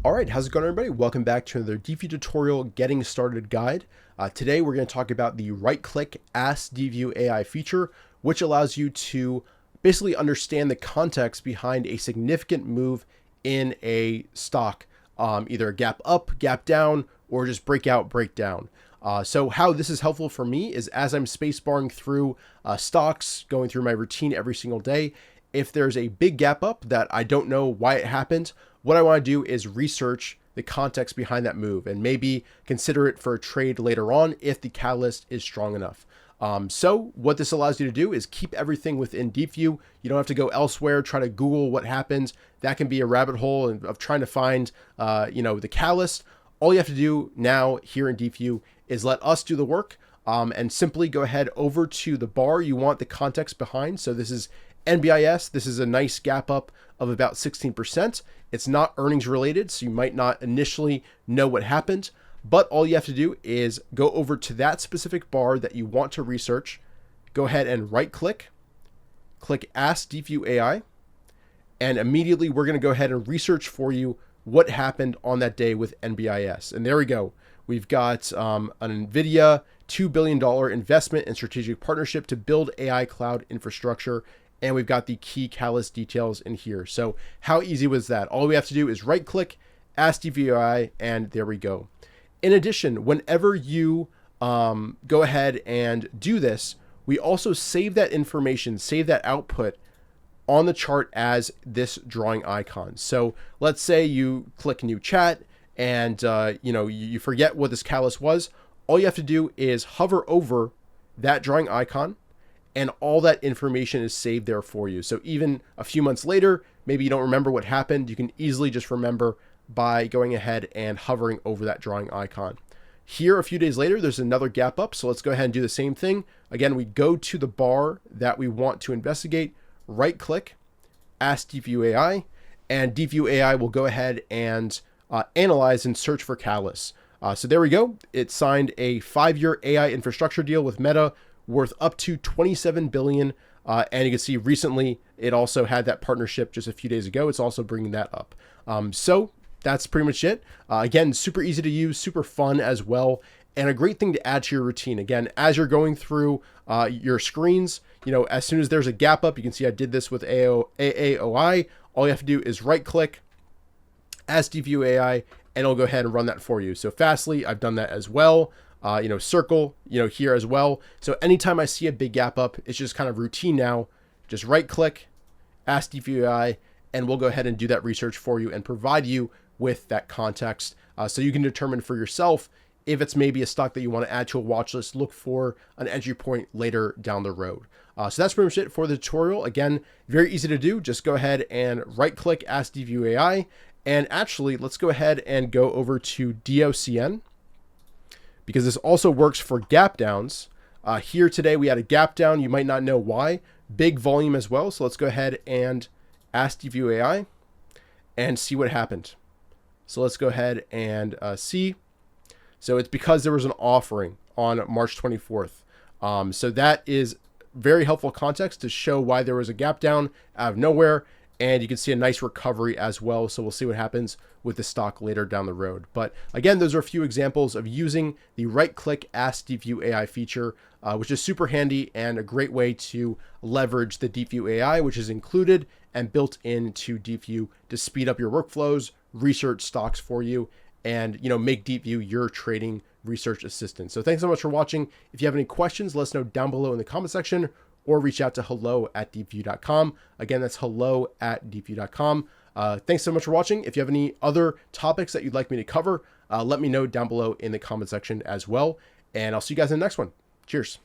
All right, how's it going, everybody? Welcome back to another Deepvue tutorial getting started guide. Today we're going to talk about the right-click Ask Deepvue AI feature, which allows you to basically understand the context behind a significant move in a stock, either a gap up, gap down, or just breakout, breakdown. So how this is helpful for me is as I'm spacebarring through stocks, going through my routine every single day, if there's a big gap up that I don't know why it happened, what I want to do is research the context behind that move and maybe consider it for a trade later on if the catalyst is strong enough. So what this allows you to do is keep everything within Deepvue. You don't have to go elsewhere, try to Google what happens. That can be a rabbit hole of trying to find, the catalyst. All you have to do now here in Deepvue is let us do the work and simply go ahead over to the bar you want the context behind. So this is NBIS. This is a nice gap up of about 16%. It's not earnings related, so you might not initially know what happened, but all you have to do is go over to that specific bar that you want to research, go ahead and right click Ask Deepvue AI, and immediately we're going to go ahead and research for you what happened on that day with NBIS. And there we go. We've got an Nvidia $2 billion investment and strategic partnership to build AI cloud infrastructure. And we've got the key catalyst details in here. So how easy was that? All we have to do is right click, Ask Deepvue AI, and there we go. In addition, whenever you go ahead and do this, we also save that information, save that output on the chart as this drawing icon. So let's say you click new chat and you forget what this catalyst was. All you have to do is hover over that drawing icon, and all that information is saved there for you. So even a few months later, maybe you don't remember what happened, you can easily just remember by going ahead and hovering over that drawing icon. Here, a few days later, there's another gap up. So let's go ahead and do the same thing. Again, we go to the bar that we want to investigate, right click, Ask Deepvue AI, and Deepvue AI will go ahead and analyze and search for catalysts. So there we go. It signed a 5-year AI infrastructure deal with Meta worth up to $27 billion. And you can see recently it also had that partnership just a few days ago. It's also bringing that up. So that's pretty much it. Again, super easy to use, super fun as well, and a great thing to add to your routine. Again, as you're going through your screens, as soon as there's a gap up, you can see I did this with AAOI. All you have to do is right click, Ask Deepvue AI, and it'll go ahead and run that for you. So Fastly, I've done that as well. Circle, here as well. So anytime I see a big gap up, it's just kind of routine now. Just right click, Ask Deepvue AI, and we'll go ahead and do that research for you and provide you with that context. So you can determine for yourself if it's maybe a stock that you want to add to a watch list, look for an entry point later down the road. So that's pretty much it for the tutorial. Again, very easy to do. Just go ahead and right click Ask Deepvue AI. And actually, let's go ahead and go over to DOCN, because this also works for gap downs. Here today we had a gap down. You might not know why. Big volume as well. So let's go ahead and Ask Deepvue AI and see what happened. So let's go ahead and see. So it's because there was an offering on March 24th. So that is very helpful context to show why there was a gap down out of nowhere. And you can see a nice recovery as well. So we'll see what happens with the stock later down the road. But again, those are a few examples of using the right-click Ask Deepvue AI feature, which is super handy and a great way to leverage the Deepvue AI, which is included and built into Deepvue to speed up your workflows, research stocks for you, and make Deepvue your trading research assistant. So thanks so much for watching. If you have any questions, let us know down below in the comment section, or reach out to hello@deepvue.com. Again, that's hello@deepvue.com. Thanks so much for watching. If you have any other topics that you'd like me to cover, let me know down below in the comment section as well. And I'll see you guys in the next one. Cheers.